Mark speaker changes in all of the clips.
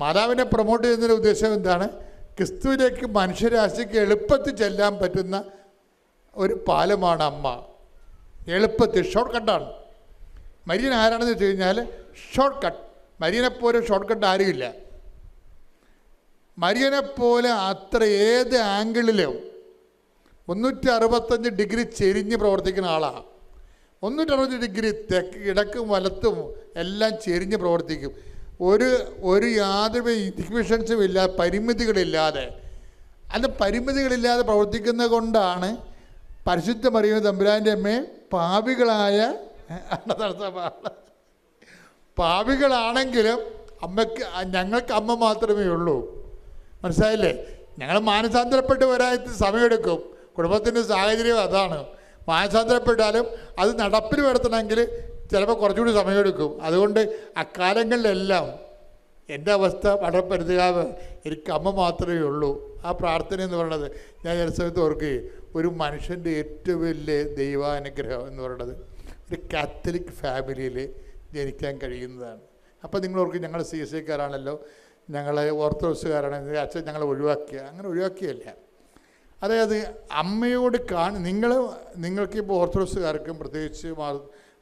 Speaker 1: മാതാവിനെ പ്രൊമോട്ട് ചെയ്യുന്നതിൻ്റെ ഉദ്ദേശം എന്താണ്? ക്രിസ്തുവിലേക്ക് മനുഷ്യരാശിക്ക് എളുപ്പത്തിൽ ചെല്ലാൻ പറ്റുന്ന ഒരു പാലമാണ് അമ്മ. എളുപ്പത്തിൽ ഷോർട്ട് കട്ടാണ്. മരിയൻ ആരാണെന്ന് വെച്ച് കഴിഞ്ഞാൽ ഷോർട്ട് കട്ട്. മരിയനെപ്പോലെ ഷോർട്ട് കട്ട് ആരുമില്ല. മരിയനെപ്പോലെ അത്ര ഏത് ആംഗിളിലും 365 ഡിഗ്രി ചെരിഞ്ഞ് പ്രവർത്തിക്കുന്ന ആളാണ്. 360 ഡിഗ്രി തെക്ക് ഇടക്കും വലത്തും എല്ലാം ചെരിഞ്ഞ് പ്രവർത്തിക്കും. ഒരു യാതൊരു ഇൻഹിബിഷൻസും ഇല്ലാതെ, പരിമിതികളില്ലാതെ. അത് പരിമിതികളില്ലാതെ പ്രവർത്തിക്കുന്നത് കൊണ്ടാണ് പരിശുദ്ധ മറിയം തമ്പുരാൻ്റെ അമ്മയെ പാപികളാണെങ്കിലും ഞങ്ങൾക്ക് അമ്മ മാത്രമേ ഉള്ളൂ. മനസ്സിലായില്ലേ? ഞങ്ങൾ മാനസാന്തരപ്പെട്ട് വരാൻ സമയമെടുക്കും. കുടുംബത്തിൻ്റെ സാഹചര്യം അതാണ്. മാനസാന്തരപ്പെട്ടാലും അത് നടപ്പിൽ വരുത്തണമെങ്കിൽ ചിലപ്പോൾ കുറച്ചുകൂടി സമയമെടുക്കും. അതുകൊണ്ട് അക്കാലങ്ങളിലെല്ലാം എൻ്റെ അവസ്ഥ വളരെ പരിതാപം. എനിക്ക് അമ്മ മാത്രമേ ഉള്ളൂ. ആ പ്രാർത്ഥന എന്ന് പറയുന്നത് ഞാൻ ചില സമയത്ത് ഓർക്കുകയും, ഒരു മനുഷ്യൻ്റെ ഏറ്റവും വലിയ ദൈവാനുഗ്രഹം എന്ന് പറയുന്നത് ഒരു കാത്തലിക് ഫാമിലിയിൽ ജനിക്കാൻ കഴിയുന്നതാണ്. അപ്പോൾ നിങ്ങൾ ഓർക്കും, ഞങ്ങൾ CSIക്കാരാണല്ലോ, ഞങ്ങൾ ഓർത്തഡോക്സുകാരാണ്, അച്ഛൻ ഞങ്ങളെ ഒഴിവാക്കിയ. അങ്ങനെ ഒഴിവാക്കിയല്ല. അതായത് അമ്മയോട് നിങ്ങൾക്കിപ്പോൾ ഓർത്തഡോക്സുകാർക്കും പ്രത്യേകിച്ച്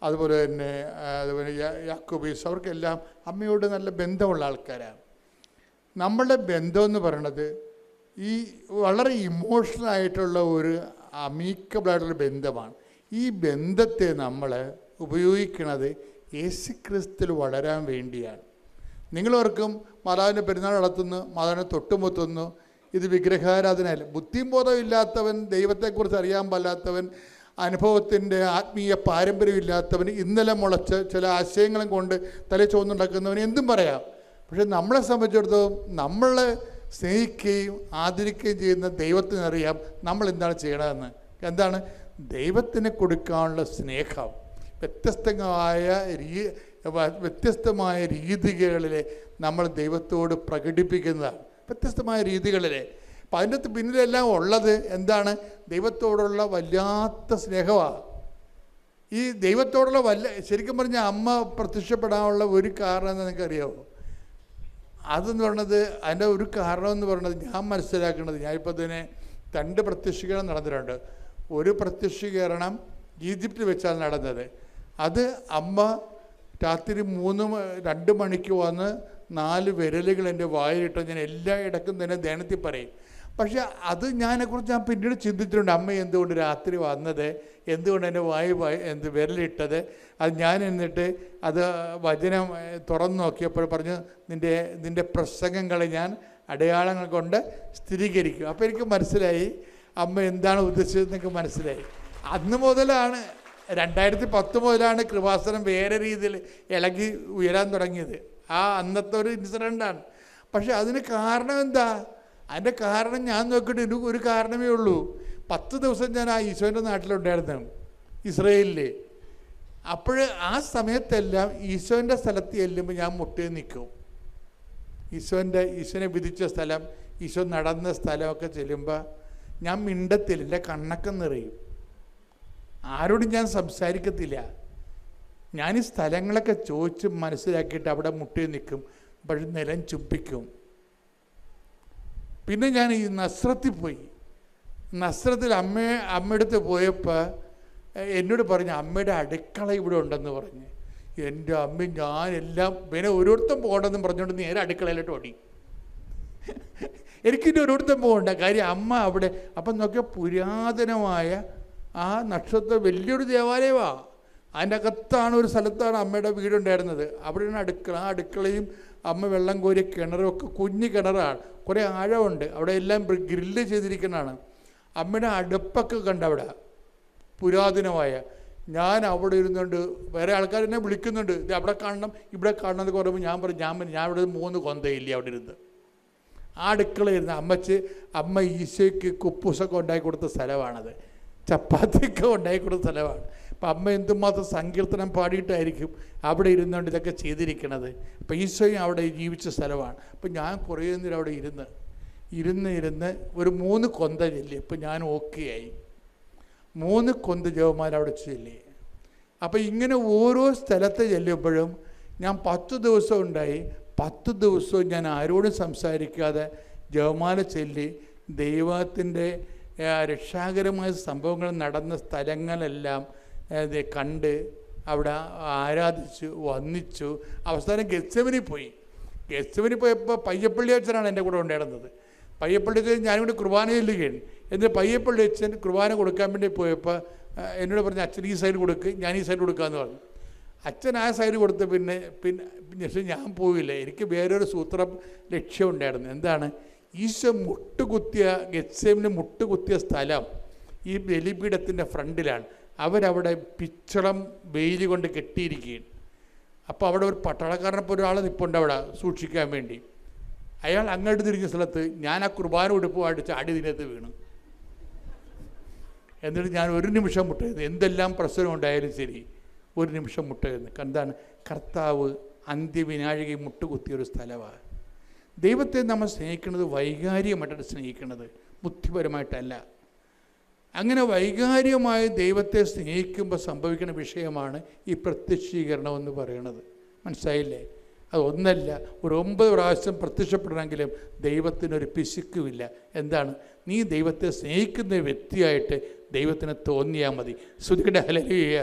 Speaker 1: അതുപോലെ തന്നെ യാക്കോബീസ് അവർക്കെല്ലാം അമ്മയോട് നല്ല ബന്ധമുള്ള ആൾക്കാരാണ്. നമ്മളുടെ ബന്ധം എന്ന് പറയണത് ഈ വളരെ ഇമോഷണലായിട്ടുള്ള ഒരു അമീക്കബിളായിട്ടുള്ള ബന്ധമാണ്. ഈ ബന്ധത്തെ നമ്മൾ ഉപയോഗിക്കുന്നത് യേശുക്രിസ്തുവിൽ വളരാൻ വേണ്ടിയാണ്. നിങ്ങളോർക്കും മാതാവിൻ്റെ പെരുന്നാൾ നടത്തുന്നു, മാതാവിനെ തൊട്ടുമുത്തുന്നു, ഇത് വിഗ്രഹാരാധനയല്ല. ബുദ്ധിയും ബോധം ഇല്ലാത്തവൻ, ദൈവത്തെക്കുറിച്ച് അറിയാൻ പാടില്ലാത്തവൻ, അനുഭവത്തിൻ്റെ ആത്മീയ പാരമ്പര്യമില്ലാത്തവൻ, ഇന്നലെ മുളച്ച് ചില ആശയങ്ങളും കൊണ്ട് തലയിൽ ചുവന്നുണ്ടാക്കുന്നവന് എന്തും പറയാം. പക്ഷെ നമ്മളെ സംബന്ധിച്ചിടത്തോളം നമ്മളെ സ്നേഹിക്കുകയും ആദരിക്കുകയും ചെയ്യുന്ന ദൈവത്തിനറിയാം നമ്മൾ എന്താണ് ചെയ്യണമെന്ന്. എന്താണ്? ദൈവത്തിന് കൊടുക്കാനുള്ള സ്നേഹം വ്യത്യസ്തമായ രീതികളിൽ നമ്മൾ ദൈവത്തോട് പ്രകടിപ്പിക്കുന്നതാണ്. വ്യത്യസ്തമായ രീതികളിൽ. അപ്പം അതിൻ്റെ പിന്നിലെല്ലാം ഉള്ളത് എന്താണ്? ദൈവത്തോടുള്ള വല്ലാത്ത സ്നേഹമാണ്. ഈ ദൈവത്തോടുള്ള ശരിക്കും പറഞ്ഞാൽ അമ്മ പ്രത്യക്ഷപ്പെടാനുള്ള ഒരു കാരണം എന്ന് നിങ്ങൾക്കറിയാമോ? അതെന്ന് പറയുന്നത്, അതിൻ്റെ ഒരു കാരണം എന്ന് പറയുന്നത് ഞാൻ മനസ്സിലാക്കുന്നത്, ഞാനിപ്പോൾ തന്നെ 2 പ്രത്യക്ഷീകരണം നടന്നിട്ടുണ്ട്. ഒരു പ്രത്യക്ഷീകരണം ഈജിപ്തിൽ വെച്ചാണ് നടന്നത്. അത് അമ്മ രാത്രി 2 മണിക്ക് വന്ന് 4 വിരലുകൾ എൻ്റെ വായിലിട്ട് ഞാൻ എല്ലാ ഇടക്കും തന്നെ ധ്യാനത്തിൽ പറയും. പക്ഷേ അത് ഞാനെക്കുറിച്ച് ഞാൻ പിന്നീട് ചിന്തിച്ചിട്ടുണ്ട്. അമ്മ എന്തുകൊണ്ട് രാത്രി വന്നത്, എന്തുകൊണ്ട് എൻ്റെ വിരലിട്ടത്. അത് ഞാൻ എന്നിട്ട് അത് വചനം തുറന്നു നോക്കിയപ്പോൾ പറഞ്ഞു, നിൻ്റെ പ്രസംഗങ്ങളെ ഞാൻ അടയാളങ്ങൾ കൊണ്ട് സ്ഥിരീകരിക്കും. അപ്പോൾ എനിക്ക് മനസ്സിലായി അമ്മ എന്താണ് ഉദ്ദേശിച്ചതെന്നൊക്കെ മനസ്സിലായി. അന്ന് മുതലാണ് 2010 മുതലാണ് കൃപാസനം വേറെ രീതിയിൽ ഇളകി ഉയരാൻ തുടങ്ങിയത്. അന്നത്തെ ഒരു ഇൻസിഡൻ്റാണ്. പക്ഷെ അതിന് കാരണം എന്താ? അതിൻ്റെ കാരണം ഞാൻ നോക്കിയിട്ട് എനിക്ക് ഒരു കാരണമേ ഉള്ളൂ. 10 ദിവസം ഞാൻ ആ ഈശോൻ്റെ നാട്ടിലുണ്ടായിരുന്നു, ഇസ്രയേലിൽ. അപ്പോൾ ആ സമയത്തെല്ലാം ഈശോൻ്റെ സ്ഥലത്ത് ചെല്ലുമ്പോൾ ഞാൻ മുട്ടേ നിൽക്കും. ഈശോനെ വിധിച്ച സ്ഥലം, ഈശോ നടന്ന സ്ഥലമൊക്കെ ചെല്ലുമ്പോൾ ഞാൻ മിണ്ടത്തില്ല, എൻ്റെ കണ്ണൊക്കെ നിറയും. ആരോടും ഞാൻ സംസാരിക്കത്തില്ല. ഞാൻ ഈ സ്ഥലങ്ങളൊക്കെ ചോദിച്ച് മനസ്സിലാക്കിയിട്ട് അവിടെ മുട്ടേ നിൽക്കും. പക്ഷെ നിലം ചുംബിക്കും. പിന്നെ ഞാൻ ഈ നസ്രത്തിൽ പോയി. നസ്രത്തിൽ അമ്മയടുത്ത് പോയപ്പോൾ എന്നോട് പറഞ്ഞു, അമ്മയുടെ അടുക്കള ഇവിടെ ഉണ്ടെന്ന് പറഞ്ഞ്. എൻ്റെ അമ്മ ഞാനെല്ലാം പിന്നെ ഓരോരുത്തരും പോകണമെന്ന് പറഞ്ഞുകൊണ്ട് നേരെ അടുക്കളയിലോട്ട് ഓടി. എനിക്കിൻ്റെ ഓരോരുത്തരും പോകണ്ട കാര്യം അമ്മ അവിടെ. അപ്പം നോക്കിയാൽ പുരാതനമായ ആ നക്ഷത്രം വലിയൊരു ദേവാലയമാണ്. അതിൻ്റെ അകത്താണ് ഒരു സ്ഥലത്താണ് അമ്മയുടെ വീടുണ്ടായിരുന്നത്. അവിടെയാണ് അടുക്കള. ആ അടുക്കളയും അമ്മ വെള്ളം കോരിയ കിണറുമൊക്കെ കുഞ്ഞു കിണറാണ്, കുറേ ആഴമുണ്ട്. അവിടെ എല്ലാം ഗ്രില്ല് ചെയ്തിരിക്കുന്നതാണ്. അമ്മയുടെ അടുപ്പൊക്കെ കണ്ട അവിടെ പുരാതനമായ. ഞാൻ അവിടെ ഇരുന്നുകൊണ്ട് വേറെ ആൾക്കാർ എന്നെ വിളിക്കുന്നുണ്ട്, ഇത് അവിടെ കാണണം ഇവിടെ കാണണം എന്ന് പറയുമ്പോൾ ഞാൻ പറഞ്ഞു ഞാൻ ഇവിടെ 3 കൊന്തയില്ല അവിടെ ഇരുന്ന്. ആ അടുക്കളയിരുന്ന് അമ്മ ഈശോയ്ക്ക് കുപ്പൂസൊക്കെ ഉണ്ടാക്കി കൊടുത്ത സ്ഥലമാണത്, ചപ്പാത്തിയൊക്കെ ഉണ്ടാക്കി കൊടുത്ത സ്ഥലമാണ്. അപ്പം അമ്മ എന്തുമാത്രം സങ്കീർത്തനം പാടിയിട്ടായിരിക്കും അവിടെ ഇരുന്നുകൊണ്ട് ഇതൊക്കെ ചെയ്തിരിക്കണത്. അപ്പം ഈശോയും അവിടെ ജീവിച്ച സ്ഥലമാണ്. അപ്പം ഞാൻ കുറേ നേരം അവിടെ ഇരുന്ന് ഒരു 3 കൊന്ത ചൊല്ലി. അപ്പം ഞാൻ ഓക്കെ ആയി. 3 കൊന്ത ജപമാല അവിടെ ചൊല്ലി. അപ്പം ഇങ്ങനെ ഓരോ സ്ഥലത്ത് ചെല്ലുമ്പോഴും ഞാൻ 10 ദിവസം ഉണ്ടായി. 10 ദിവസവും ഞാൻ ആരോടും സംസാരിക്കാതെ ജപമാല ചൊല്ലി ദൈവത്തിൻ്റെ രക്ഷാകരമായ സംഭവങ്ങൾ നടന്ന സ്ഥലങ്ങളെല്ലാം കണ്ട് അവിടെ ആരാധിച്ചു വന്ദിച്ചു. അവസാനം ഗെത്സമനിൽ പോയി. ഗെത്സമനിൽ പോയപ്പോൾ പയ്യപ്പള്ളി അച്ഛനാണ് എൻ്റെ കൂടെ ഉണ്ടായിരുന്നത്. പയ്യപ്പള്ളി അച്ഛൻ ഞാനും കൂടി കുർബാന ചൊല്ലുകയാണ്. എന്നിട്ട് പയ്യപ്പള്ളി അച്ഛൻ കുർബാന കൊടുക്കാൻ വേണ്ടി പോയപ്പോൾ എന്നോട് പറഞ്ഞു, അച്ഛൻ ഈ സൈഡ് കൊടുക്ക്, ഞാൻ ഈ സൈഡ് കൊടുക്കാമെന്ന് പറഞ്ഞു. അച്ഛൻ ആ സൈഡ് കൊടുത്ത് പിന്നെ പക്ഷേ ഞാൻ പോയില്ല. എനിക്ക് വേറൊരു സൂത്രം ലക്ഷ്യമുണ്ടായിരുന്നു. എന്താണ്? ഈശോ മുട്ടുകുത്തിയ ഗെത്സേമിന് മുട്ടുകുത്തിയ സ്ഥലം ഈ ബലിപീഠത്തിൻ്റെ ഫ്രണ്ടിലാണ്. അവരവിടെ പിച്ചളം വെയിൽ കൊണ്ട് കെട്ടിയിരിക്കുകയാണ്. അപ്പോൾ അവിടെ ഒരു പട്ടാളക്കാരനപ്പോൾ ഒരാൾ നിൽപ്പുണ്ട് അവിടെ സൂക്ഷിക്കാൻ വേണ്ടി. അയാൾ അങ്ങോട്ട് തിരിഞ്ഞ സ്ഥലത്ത് ഞാൻ ആ കുർബാന ഉടുപ്പുമായിട്ട് ചാടി ഇതിനകത്ത് വീണു. എന്നിട്ട് ഞാൻ ഒരു നിമിഷം മുട്ടുകയെന്ന്, എന്തെല്ലാം പ്രശ്നം ഉണ്ടായാലും ശരി ഒരു നിമിഷം മുട്ടുകയെന്ന്. എന്താണ്? കർത്താവ് അന്ത്യവിനാഴിക മുട്ടുകുത്തിയൊരു സ്ഥലമാണ്. ദൈവത്തെ നമ്മൾ സ്നേഹിക്കുന്നത് വൈകാരികമായിട്ടാണ് സ്നേഹിക്കുന്നത്, ബുദ്ധിപരമായിട്ടല്ല. അങ്ങനെ വൈകാരികമായി ദൈവത്തെ സ്നേഹിക്കുമ്പോൾ സംഭവിക്കുന്ന വിഷയമാണ് ഈ പ്രത്യക്ഷീകരണം എന്ന് പറയുന്നത്. മനസ്സിലായില്ലേ? അതൊന്നല്ല, ഒരു 9 പ്രാവശ്യം പ്രത്യക്ഷപ്പെടണമെങ്കിലും ദൈവത്തിനൊരു പിശുക്കുമില്ല. എന്താണ്? നീ ദൈവത്തെ സ്നേഹിക്കുന്ന വ്യക്തിയായിട്ട് ദൈവത്തിന് തോന്നിയാൽ മതി. ശ്രുതിക്കട്ടെ ഹല്ലേലൂയ.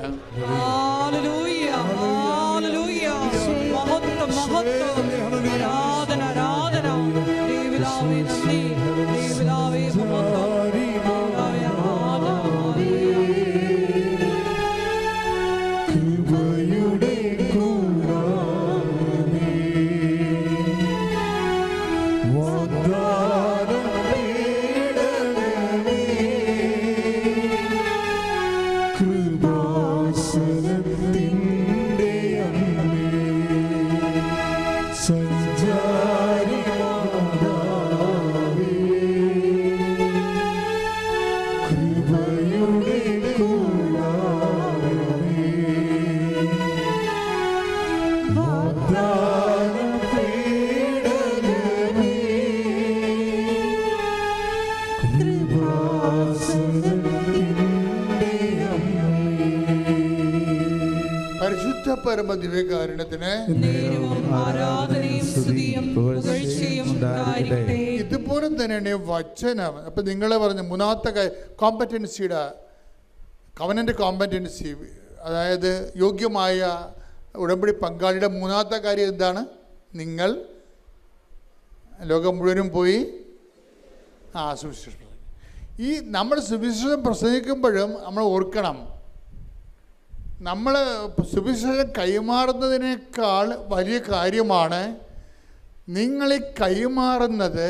Speaker 1: പരമദിവ്യകാരുണ്യത്തിന് ഇതുപോലെ തന്നെയാണ് വചനം. അപ്പം നിങ്ങളെ പറഞ്ഞ മൂന്നാമത്തെ കോമ്പറ്റൻസിയുടെ കവനൻ്റ് കോമ്പറ്റൻസി, അതായത് യോഗ്യമായ ഉടമ്പടി പങ്കാളിയുടെ മൂന്നാമത്തെ കാര്യം എന്താണ്? നിങ്ങൾ ലോകം മുഴുവനും പോയി സുവിശേഷം. ഈ നമ്മൾ സുവിശേഷം പ്രസംഗിക്കുമ്പോഴും നമ്മൾ ഓർക്കണം, നമ്മൾ സുവിശേഷം കൈമാറുന്നതിനേക്കാൾ വലിയ കാര്യമാണ് നിങ്ങൾ ഈ കൈമാറുന്നത്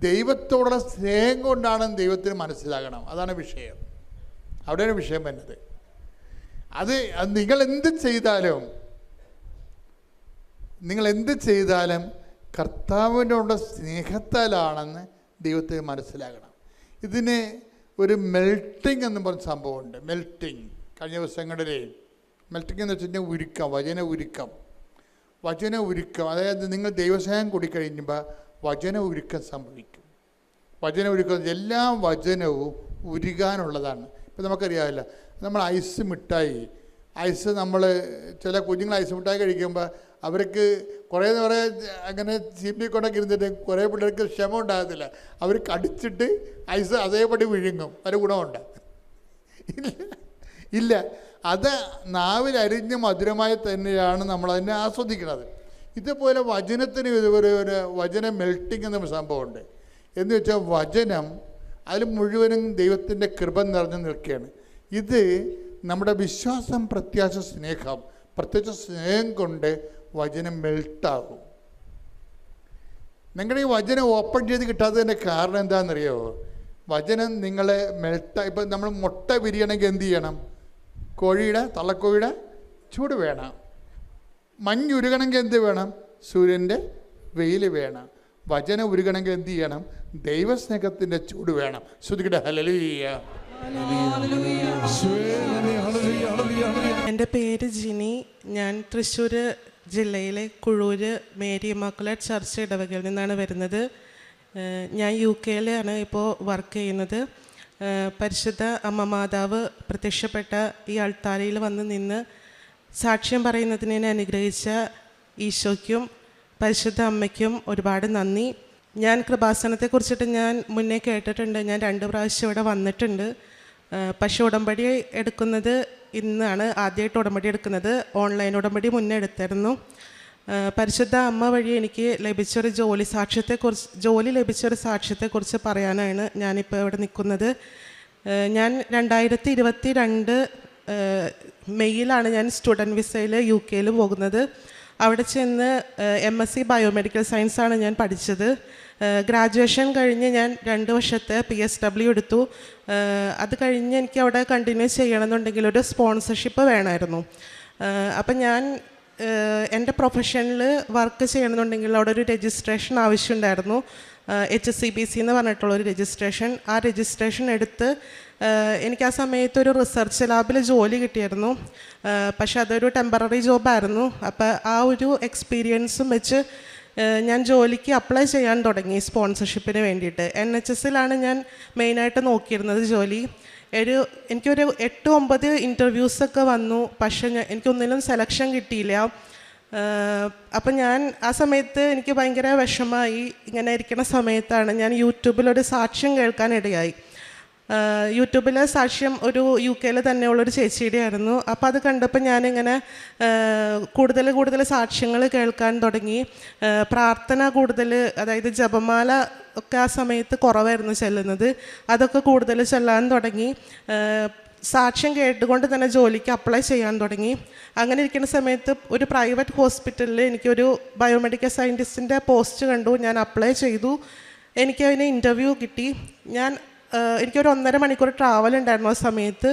Speaker 1: ദൈവത്തോടുള്ള സ്നേഹം കൊണ്ടാണെന്ന് ദൈവത്തിന് മനസ്സിലാകണം. അതാണ് വിഷയം. അവിടെയാണ് വിഷയം വരുന്നത്. അത് നിങ്ങളെന്ത് ചെയ്താലും കർത്താവിനോടുള്ള സ്നേഹത്താലാണെന്ന് ദൈവത്തിന് മനസ്സിലാകണം. ഇതിന് ഒരു മെൽട്ടിങ് എന്ന് പറഞ്ഞ സംഭവമുണ്ട്. മെൽട്ടിങ് കഴിഞ്ഞ ദിവസങ്ങളിലെ മെൽട്ടിങ് എന്ന് വെച്ചിട്ടുണ്ടെങ്കിൽ ഉരുക്കം, വചന ഉരുക്കം. അതായത് നിങ്ങൾ ദൈവസ്നേഹം കൂടിക്കഴിഞ്ഞപ്പോൾ വചന ഉരുക്കം സംഭവിക്കും. വചന ഉരുക്കം, എല്ലാ വചനവും ഉരുകാനുള്ളതാണ്. ഇപ്പം നമുക്കറിയാമല്ലോ, നമ്മൾ ഐസ് നമ്മൾ ചില കുഞ്ഞുങ്ങൾ ഐസ് മിഠായി കഴിക്കുമ്പോൾ അവർക്ക് കുറേ അങ്ങനെ ചീമ്പിക്കൊണ്ടൊക്കെ ഇരുന്നിട്ട് കുറേ പിള്ളേർക്ക് ക്ഷമ ഉണ്ടാകത്തില്ല. അവർ കടിച്ചിട്ട് ഐസ് അതേപടി വിഴുങ്ങും. ഒരു ഗുണമുണ്ട് ഇല്ല. അത് നാവിലരിഞ്ഞ് മധുരമായി തന്നെയാണ് നമ്മളതിനെ ആസ്വദിക്കുന്നത്. ഇതുപോലെ വചനത്തിന് ഇതുപോലെ ഒരു വചന മെൽട്ടിങ് എന്ന സംഭവമുണ്ട്. എന്ന് വെച്ചാൽ വചനം അതിൽ മുഴുവനും ദൈവത്തിൻ്റെ കൃപ നിറഞ്ഞു നിൽക്കുകയാണ്. ഇത് നമ്മുടെ വിശ്വാസം, പ്രത്യാശ, സ്നേഹം, പ്രത്യേകിച്ച് സ്നേഹം കൊണ്ട് വചനം മെൽട്ടാകും. നിങ്ങളുടെ ഈ വചനം ഓപ്പൺ ചെയ്ത് കിട്ടാത്തതിൻ്റെ കാരണം എന്താണെന്നറിയോ? വചനം നിങ്ങളെ ഇപ്പം നമ്മൾ മുട്ട വിരിയണമെങ്കിൽ എന്ത് ചെയ്യണം? തള്ളക്കോഴിയുടെ ചൂട് വേണം. മഞ്ഞുരുകണമെങ്കിൽ എന്ത് വേണം? സൂര്യൻ്റെ വെയിൽ വേണം. വചനം ഉരുകണമെങ്കിൽ എന്ത് ചെയ്യണം? ദൈവസ്നേഹത്തിൻ്റെ ചൂട് വേണം. ശ്രുതിക്കട്ടെ ഹല്ലേലൂയ.
Speaker 2: എൻ്റെ പേര് ജിനി. ഞാൻ തൃശ്ശൂർ ജില്ലയിലെ കുഴൂര് മേരി ഇമ്മാക്കുലേറ്റ് ചർച്ച് ഇടവകയിൽ നിന്നാണ് വരുന്നത്. ഞാൻ UK-യിലാണ് ഇപ്പോൾ വർക്ക് ചെയ്യുന്നത്. പരിശുദ്ധ അമ്മ മാതാവ് പ്രത്യക്ഷപ്പെട്ട ഈ അൾത്താരയിൽ വന്ന് നിന്ന് സാക്ഷ്യം പറയുന്നതിനെ അനുഗ്രഹിച്ച ഈശോയ്ക്കും പരിശുദ്ധ അമ്മയ്ക്കും ഒരുപാട് നന്ദി. ഞാൻ കൃപാസനത്തെക്കുറിച്ചിട്ട് ഞാൻ മുന്നേ കേട്ടിട്ടുണ്ട്. ഞാൻ 2 പ്രാവശ്യം ഇവിടെ വന്നിട്ടുണ്ട്. പക്ഷേ ഉടമ്പടി എടുക്കുന്നത് ഇന്നാണ് ആദ്യമായിട്ട് ഉടമ്പടി എടുക്കുന്നത്. ഓൺലൈൻ ഉടമ്പടി മുന്നേ എടുത്തായിരുന്നു. പരിശുദ്ധ അമ്മ വഴി എനിക്ക് ലഭിച്ചൊരു ജോലി ലഭിച്ചൊരു സാക്ഷ്യത്തെക്കുറിച്ച് പറയാനാണ് ഞാനിപ്പോൾ ഇവിടെ നിൽക്കുന്നത്. ഞാൻ 2022 മെയ്യിലാണ് ഞാൻ സ്റ്റുഡൻറ്റ് വിസയിൽ UK പോകുന്നത്. അവിടെ ചെന്ന് MSc ബയോമെഡിക്കൽ സയൻസാണ് ഞാൻ പഠിച്ചത്. ഗ്രാജുവേഷൻ കഴിഞ്ഞ് ഞാൻ 2 വർഷത്തെ PSW എടുത്തു. അത് കഴിഞ്ഞ് എനിക്ക് അവിടെ കണ്ടിന്യൂ ചെയ്യണമെന്നുണ്ടെങ്കിൽ ഒരു സ്പോൺസർഷിപ്പ് വേണമായിരുന്നു. അപ്പം ഞാൻ എൻ്റെ പ്രൊഫഷനിൽ വർക്ക് ചെയ്യണമെന്നുണ്ടെങ്കിൽ അവിടെ ഒരു രജിസ്ട്രേഷൻ ആവശ്യമുണ്ടായിരുന്നു. HCBC എന്ന് പറഞ്ഞിട്ടുള്ളൊരു രജിസ്ട്രേഷൻ. ആ രജിസ്ട്രേഷൻ എടുത്ത് എനിക്ക് ആ സമയത്ത് ഒരു റിസർച്ച് ലാബിൽ ജോലി കിട്ടിയിരുന്നു. പക്ഷെ അതൊരു ടെമ്പററി ജോബായിരുന്നു. അപ്പോൾ ആ ഒരു എക്സ്പീരിയൻസും വെച്ച് ഞാൻ ജോലിക്ക് അപ്ലൈ ചെയ്യാൻ തുടങ്ങി സ്പോൺസർഷിപ്പിന് വേണ്ടിയിട്ട്. NHSലാണ് ഞാൻ മെയിനായിട്ട് നോക്കിയിരുന്നത് ജോലി. എനിക്കൊരു 8-9 ഇൻ്റർവ്യൂസൊക്കെ വന്നു. പക്ഷേ എനിക്കൊന്നിലും സെലക്ഷൻ കിട്ടിയില്ല. അപ്പം ഞാൻ ആ സമയത്ത് എനിക്ക് ഭയങ്കര വിഷമമായി. ഇങ്ങനെ ഇരിക്കുന്ന സമയത്താണ് ഞാൻ യൂട്യൂബിലൊരു സാക്ഷ്യം കേൾക്കാനിടയായി. യൂട്യൂബിലെ സാക്ഷ്യം ഒരു UK തന്നെയുള്ളൊരു ചേച്ചിയുടെ ആയിരുന്നു. അപ്പോൾ അത് കണ്ടപ്പോൾ ഞാനിങ്ങനെ കൂടുതൽ സാക്ഷ്യങ്ങൾ കേൾക്കാൻ തുടങ്ങി. പ്രാർത്ഥന കൂടുതൽ, അതായത് ജപമാല ഒക്കെ ആ സമയത്ത് കുറവായിരുന്നു ചെല്ലുന്നത്. അതൊക്കെ കൂടുതൽ ചെല്ലാൻ തുടങ്ങി. സാക്ഷ്യം കേട്ടുകൊണ്ട് തന്നെ ജോലിക്ക് അപ്ലൈ ചെയ്യാൻ തുടങ്ങി. അങ്ങനെ ഇരിക്കുന്ന സമയത്ത് ഒരു പ്രൈവറ്റ് ഹോസ്പിറ്റലിൽ എനിക്കൊരു ബയോമെഡിക്കൽ സയൻറ്റിസ്റ്റിൻ്റെ പോസ്റ്റ് കണ്ടു. ഞാൻ അപ്ലൈ ചെയ്തു. എനിക്കതിന് ഇൻ്റർവ്യൂ കിട്ടി. എനിക്കൊരു 1.5 മണിക്കൂർ ട്രാവൽ ഉണ്ടായിരുന്നു ആ സമയത്ത്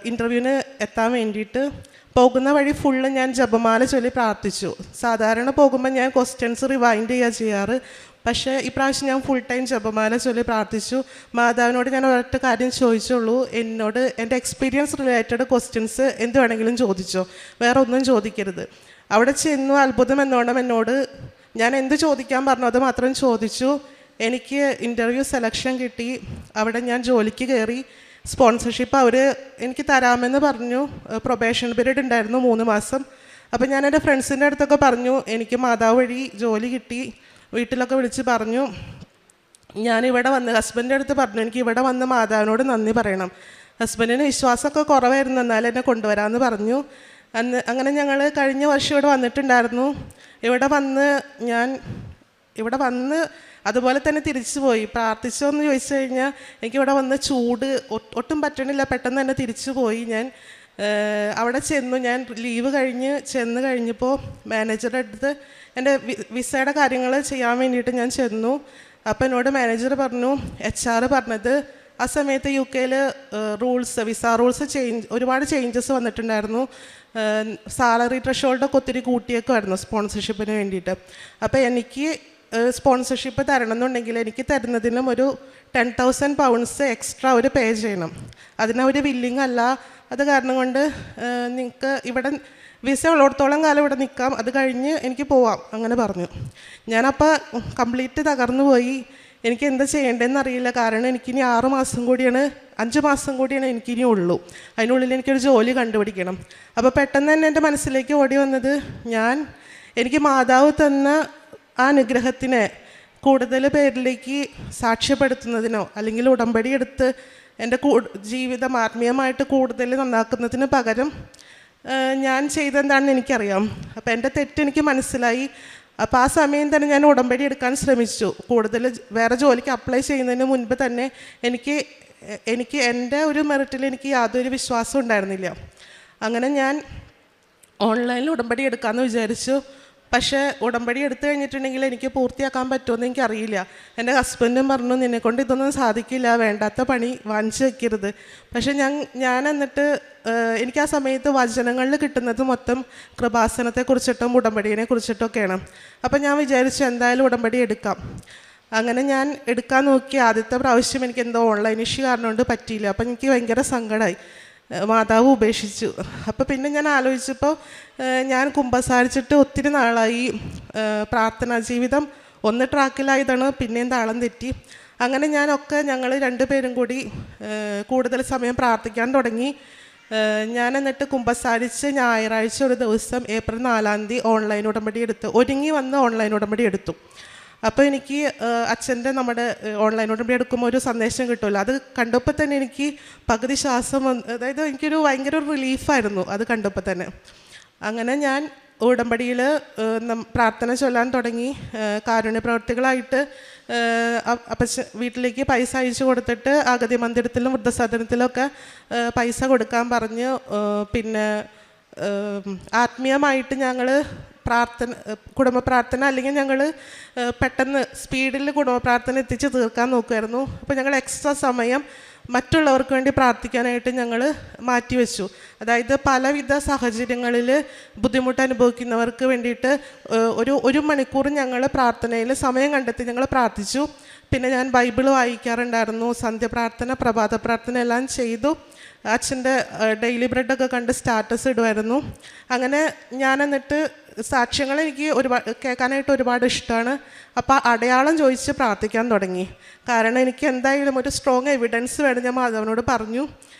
Speaker 2: ഇൻ്റർവ്യൂവിന് എത്താൻ വേണ്ടിയിട്ട്. പോകുന്ന വഴി ഫുള്ള് ഞാൻ ജപമാല ചൊല്ലി പ്രാർത്ഥിച്ചു. സാധാരണ പോകുമ്പോൾ ഞാൻ ക്വസ്റ്റ്യൻസ് റിവൈൻഡ് ചെയ്യുക ചെയ്യാറ്. പക്ഷേ ഇപ്രാവശ്യം ഞാൻ ഫുൾ ടൈം ജപമാല ചൊല്ലി പ്രാർത്ഥിച്ചു. മാതാവിനോട് ഞാൻ ഒരൊറ്റ കാര്യം ചോദിച്ചുള്ളൂ, എന്നോട് എൻ്റെ എക്സ്പീരിയൻസ് റിലേറ്റഡ് ക്വസ്റ്റ്യൻസ് എന്ത് വേണമെങ്കിലും ചോദിച്ചോ, വേറെ ഒന്നും ചോദിക്കരുത്. അവിടെ ചെന്നു അത്ഭുതം എന്നോണം എന്നോട് ഞാൻ എന്ത് ചോദിക്കാൻ പറഞ്ഞു അത് മാത്രം ചോദിച്ചു. എനിക്ക് ഇൻ്റർവ്യൂ സെലക്ഷൻ കിട്ടി. അവിടെ ഞാൻ ജോലിക്ക് കയറി. സ്പോൺസർഷിപ്പ് അവർ എനിക്ക് തരാമെന്ന് പറഞ്ഞു. പ്രൊബേഷൻ പീരീഡ് ഉണ്ടായിരുന്നു 3 മാസം. അപ്പം ഞാൻ എൻ്റെ ഫ്രണ്ട്സിൻ്റെ അടുത്തൊക്കെ പറഞ്ഞു എനിക്ക് മാതാവ് വഴി ജോലി കിട്ടി. വീട്ടിലൊക്കെ വിളിച്ച് പറഞ്ഞു. ഞാനിവിടെ വന്ന് ഹസ്ബൻഡിൻ്റെ അടുത്ത് പറഞ്ഞു എനിക്ക് ഇവിടെ വന്ന് മാതാവിനോട് നന്ദി പറയണം. ഹസ്ബൻഡിന് വിശ്വാസമൊക്കെ കുറവായിരുന്നു, എന്നാലും എന്നെ കൊണ്ടുവരാമെന്ന് പറഞ്ഞു. അങ്ങനെ ഞങ്ങൾ കഴിഞ്ഞ വർഷം ഇവിടെ വന്നിട്ടുണ്ടായിരുന്നു. ഇവിടെ വന്ന് അതുപോലെ തന്നെ തിരിച്ചു പോയി. പ്രാർത്ഥിച്ചോ എന്ന് ചോദിച്ചു കഴിഞ്ഞാൽ എനിക്കിവിടെ വന്ന് ചൂട് ഒട്ടും പറ്റണില്ല. പെട്ടെന്ന് തന്നെ തിരിച്ചു പോയി. ഞാൻ അവിടെ ചെന്നു. ഞാൻ ലീവ് ചെന്ന് കഴിഞ്ഞപ്പോൾ മാനേജറുടെ അടുത്ത് എൻ്റെ വിസയുടെ കാര്യങ്ങൾ ചെയ്യാൻ വേണ്ടിയിട്ട് ഞാൻ ചെന്നു. അപ്പോൾ എന്നോട് മാനേജർ പറഞ്ഞു, HR പറഞ്ഞത് ആ സമയത്ത് UK വിസ റൂൾസ് ഒരുപാട് ചേഞ്ചസ് വന്നിട്ടുണ്ടായിരുന്നു. സാലറി ത്രഷോൾഡൊക്കെ ഒത്തിരി കൂട്ടിയേക്കുമായിരുന്നു സ്പോൺസർഷിപ്പിന് വേണ്ടിയിട്ട്. അപ്പോൾ എനിക്ക് സ്പോൺസർഷിപ്പ് തരണം എന്നുണ്ടെങ്കിൽ എനിക്ക് തരുന്നതിനും ഒരു 10,000 pounds എക്സ്ട്രാ അവർ പേ ചെയ്യണം. അതിനവർ വില്ലിങ് അല്ല. അത് കാരണം കൊണ്ട് നിങ്ങൾക്ക് ഇവിടെ വിസ ഉള്ളിടത്തോളം കാലം ഇവിടെ നിൽക്കാം, അത് കഴിഞ്ഞ് എനിക്ക് പോവാം അങ്ങനെ പറഞ്ഞു. ഞാനപ്പോൾ കംപ്ലീറ്റ് തകർന്നു പോയി. എനിക്ക് എന്താ ചെയ്യേണ്ടതെന്ന് അറിയില്ല. കാരണം എനിക്കിനി 5 മാസം കൂടിയാണ് എനിക്കിനി ഉള്ളൂ. അതിനുള്ളിൽ എനിക്കൊരു ജോലി കണ്ടുപിടിക്കണം. അപ്പോൾ പെട്ടെന്ന് തന്നെ എൻ്റെ മനസ്സിലേക്ക് ഓടി വന്നത് എനിക്ക് മാതാവ് തന്ന ആ അനുഗ്രഹത്തിനെ കൂടുതൽ പേരിലേക്ക് സാക്ഷ്യപ്പെടുത്തുന്നതിനോ അല്ലെങ്കിൽ ഉടമ്പടി എടുത്ത് എൻ്റെ ജീവിതം ആത്മീയമായിട്ട് കൂടുതൽ നന്നാക്കുന്നതിന് പകരം ഞാൻ ചെയ്തെന്താണെന്ന് എനിക്കറിയാം. അപ്പോൾ എൻ്റെ തെറ്റ് എനിക്ക് മനസ്സിലായി. അപ്പോൾ ആ സമയം തന്നെ ഞാൻ ഉടമ്പടി എടുക്കാൻ ശ്രമിച്ചു. കൂടുതൽ വേറെ ജോലിക്ക് അപ്ലൈ ചെയ്യുന്നതിന് മുൻപ് തന്നെ എനിക്ക് എൻ്റെ ഒരു മെറിറ്റിൽ എനിക്ക് യാതൊരു വിശ്വാസം ഉണ്ടായിരുന്നില്ല. അങ്ങനെ ഞാൻ ഓൺലൈനിൽ ഉടമ്പടി എടുക്കാമെന്ന് വിചാരിച്ചു. പക്ഷേ ഉടമ്പടി എടുത്തു കഴിഞ്ഞിട്ടുണ്ടെങ്കിൽ എനിക്ക് പൂർത്തിയാക്കാൻ പറ്റുമെന്ന് എനിക്കറിയില്ല. എൻ്റെ ഹസ്ബൻഡും പറഞ്ഞു നിന്നെക്കൊണ്ട് ഇതൊന്നും സാധിക്കില്ല, വേണ്ടാത്ത പണി വാങ്ങിച്ചു വയ്ക്കരുത്. പക്ഷേ ഞാൻ എന്നിട്ട് എനിക്ക് ആ സമയത്ത് വചനങ്ങളിൽ കിട്ടുന്നത് മൊത്തം കൃപാസനത്തെക്കുറിച്ചിട്ടും ഉടമ്പടിയെ കുറിച്ചിട്ടൊക്കെയാണ്. അപ്പം ഞാൻ വിചാരിച്ചു എന്തായാലും ഉടമ്പടി എടുക്കാം. അങ്ങനെ ഞാൻ എടുക്കാൻ നോക്കി. ആദ്യത്തെ പ്രാവശ്യം എനിക്ക് എന്തോ ഓൺലൈൻ ഇഷ്യൂ കാരണം കൊണ്ട് പറ്റിയില്ല. അപ്പം എനിക്ക് ഭയങ്കര സങ്കടമായി. മാതാവ് ഉപേക്ഷിച്ചു. അപ്പോൾ പിന്നെ ഞാൻ ആലോചിച്ചപ്പോൾ ഞാൻ കുമ്പസാരിച്ചിട്ട് ഒത്തിരി നാളായി. പ്രാർത്ഥനാ ജീവിതം ഒന്ന് ട്രാക്കിലായതാണ്, പിന്നെയും താളം തെറ്റി. അങ്ങനെ ഞങ്ങൾ 2 പേരും കൂടി കൂടുതൽ സമയം പ്രാർത്ഥിക്കാൻ തുടങ്ങി. ഞാൻ എന്നിട്ട് കുമ്പസാരിച്ച് ഞായറാഴ്ച ഒരു ദിവസം ഏപ്രിൽ 4-ാം തീയതി ഓൺലൈൻ ഉടമ്പടി എടുത്ത് ഒരുങ്ങി വന്ന് ഓൺലൈൻ ഉടമ്പടി എടുത്തു. അപ്പോൾ എനിക്ക് അച്ഛൻ്റെ നമ്മുടെ ഓൺലൈൻ ഉടമ്പടി എടുക്കുമ്പോൾ ഒരു സന്ദേശം കിട്ടുമല്ലോ, അത് കണ്ടപ്പോൾ തന്നെ എനിക്ക് പകുതി ശ്വാസം അതായത് എനിക്കൊരു ഭയങ്കര ഒരു റിലീഫായിരുന്നു അത് കണ്ടപ്പോൾ തന്നെ. അങ്ങനെ ഞാൻ ഉടമ്പടിയിൽ പ്രാർത്ഥന ചൊല്ലാൻ തുടങ്ങി. കാരുണ്യ പ്രവർത്തികളായിട്ട് വീട്ടിലേക്ക് പൈസ അയച്ചു കൊടുത്തിട്ട് അഗതി മന്ദിരത്തിലും വൃദ്ധസദനത്തിലൊക്കെ പൈസ കൊടുക്കാൻ പറഞ്ഞു. പിന്നെ ആത്മീയമായിട്ട് ഞങ്ങൾ കുടുംബ പ്രാർത്ഥന അല്ലെങ്കിൽ ഞങ്ങൾ പെട്ടെന്ന് സ്പീഡിൽ കുടുംബ പ്രാർത്ഥന എത്തിച്ച് തീർക്കാൻ നോക്കുമായിരുന്നു. അപ്പോൾ ഞങ്ങൾ എക്സ്ട്രാ സമയം മറ്റുള്ളവർക്ക് വേണ്ടി പ്രാർത്ഥിക്കാനായിട്ട് ഞങ്ങൾ മാറ്റിവെച്ചു. അതായത് പലവിധ സാഹചര്യങ്ങളിൽ ബുദ്ധിമുട്ട് അനുഭവിക്കുന്നവർക്ക് വേണ്ടിയിട്ട് ഒരു മണിക്കൂർ ഞങ്ങൾ പ്രാർത്ഥനയിൽ സമയം കണ്ടെത്തി ഞങ്ങൾ പ്രാർത്ഥിച്ചു. പിന്നെ ഞാൻ ബൈബിൾ വായിക്കാറുണ്ടായിരുന്നു, സന്ധ്യപ്രാർത്ഥന, പ്രഭാത പ്രാർത്ഥന എല്ലാം ചെയ്തു. അച്ഛൻ്റെ ഡെയിലി ബ്രെഡൊക്കെ കണ്ട് സ്റ്റാറ്റസ് ഇടുമായിരുന്നു. അങ്ങനെ ഞാൻ എന്നിട്ട് സാക്ഷ്യങ്ങൾ എനിക്ക് കേൾക്കാനായിട്ട് ഒരുപാട് ഇഷ്ടമാണ്. അപ്പോൾ അടയാളം ചോദിച്ച് പ്രാർത്ഥിക്കാൻ തുടങ്ങി. കാരണം എനിക്ക് എന്തായാലും ഒരു സ്ട്രോങ് എവിഡൻസ് വേണം, ഞാൻ മാധവനോട് പറഞ്ഞു.